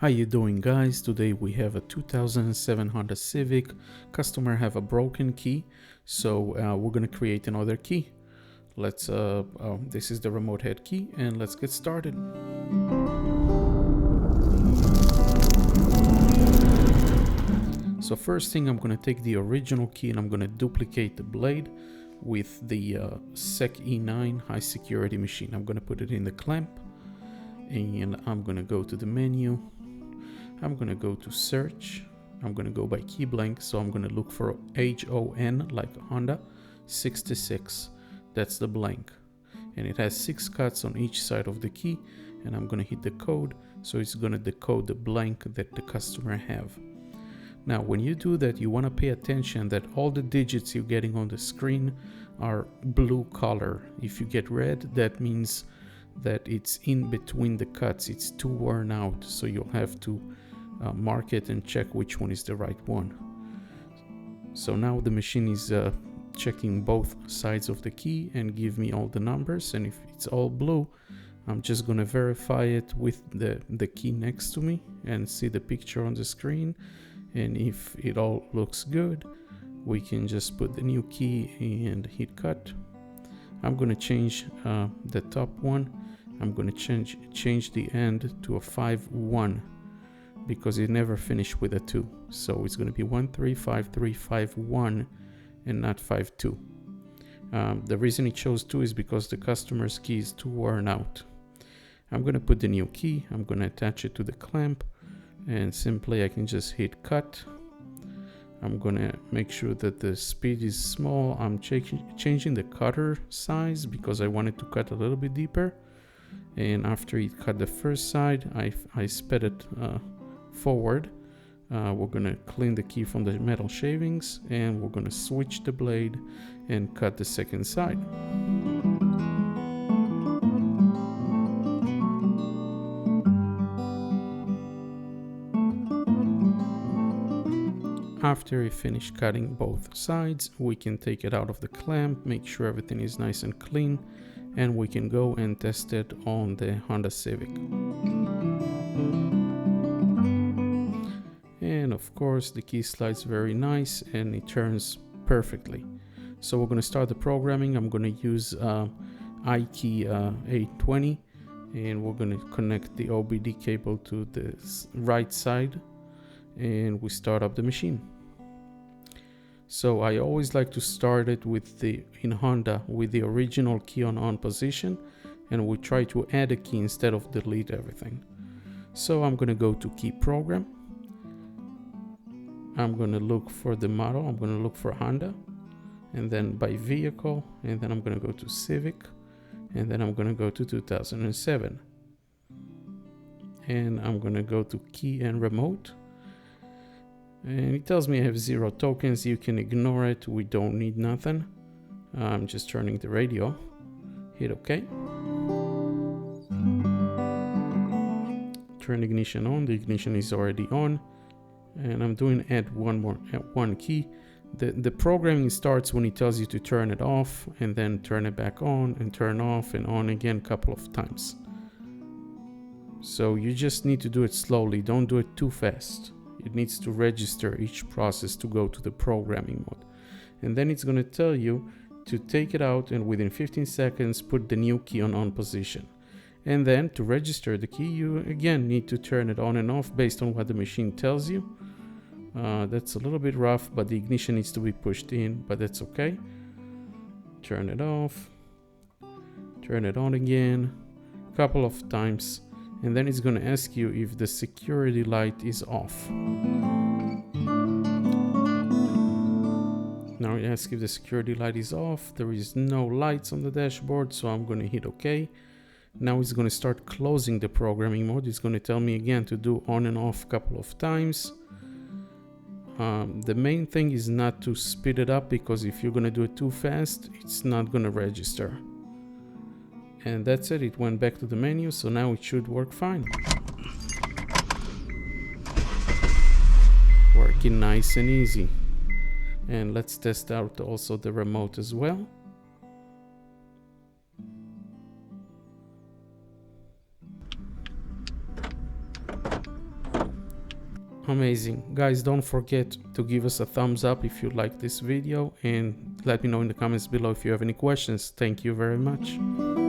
How you doing, guys? Today we have a 2007 Honda Civic. Customer have a broken key, so we're gonna create another key. Let's this is the remote head key, and let's get started. So first thing, I'm gonna take the original key and I'm gonna duplicate the blade with the SEC E9 high security machine. I'm gonna put it in the clamp, and I'm gonna go to the menu. I'm gonna go to search. I'm gonna go by key blank, so I'm gonna look for HON like Honda 66. That's the blank, and it has 6 cuts on each side of the key, and I'm gonna hit the code, so it's gonna decode the blank that the customer have. Now when you do that, you want to pay attention that all the digits you're getting on the screen are blue color. If you get red, that means that it's in between the cuts, it's too worn out, so you'll have to mark it and check which one is the right one. So now the machine is checking both sides of the key and give me all the numbers, and if it's all blue, I'm just gonna verify it with the key next to me and see the picture on the screen, and if it all looks good, we can just put the new key and hit cut. I'm gonna change the top one. I'm gonna change the end to a 5-1 because it never finished with a 2, so it's gonna be 1-3-5-3-5-1 and not 5-2. The reason it chose 2 is because the customer's key is too worn out. I'm gonna put the new key. I'm gonna attach it to the clamp, and simply I can just hit cut. I'm gonna make sure that the speed is small. I'm changing the cutter size because I wanted to cut a little bit deeper, and after it cut the first side, I sped it forward. We're gonna clean the key from the metal shavings, and we're gonna switch the blade and cut the second side. After we finish cutting both sides, we can take it out of the clamp, make sure everything is nice and clean, and we can go and test it on the Honda Civic. And of course the key slides very nice and it turns perfectly. So we're going to start the programming. I'm going to use Ikey 820, and we're going to connect the OBD cable to the right side, and we start up the machine. So I always like to start it with in Honda with the original key on position, and we try to add a key instead of delete everything. So I'm going to go to key program. I'm going to look for the model. I'm going to look for Honda, and then by vehicle, and then I'm going to go to Civic, and then I'm going to go to 2007, and I'm going to go to key and remote. And it tells me I have 0 tokens. You can ignore it. We don't need nothing. I'm just turning the radio. Hit OK. Turn ignition on. The ignition is already on. And I'm doing add one key. The programming starts when it tells you to turn it off, and then turn it back on and turn off and on again a couple of times. So you just need to do it slowly. Don't do it too fast. It needs to register each process to go to the programming mode. And then it's going to tell you to take it out, and within 15 seconds put the new key on position. And then to register the key, you again need to turn it on and off based on what the machine tells you. That's a little bit rough, but the ignition needs to be pushed in, but that's okay. Turn it off. Turn it on again a couple of times. And then it's going to ask you if the security light is off. Now it asks if the security light is off. There is no lights on the dashboard, so I'm going to hit OK. Now it's going to start closing the programming mode. It's going to tell me again to do on and off a couple of times. The main thing is not to speed it up, because if you're going to do it too fast, it's not going to register. And that's it. It went back to the menu, so now it should work fine. Working nice and easy. And let's test out also the remote as well. Amazing. Guys, don't forget to give us a thumbs up if you like this video, and let me know in the comments below if you have any questions. Thank you very much.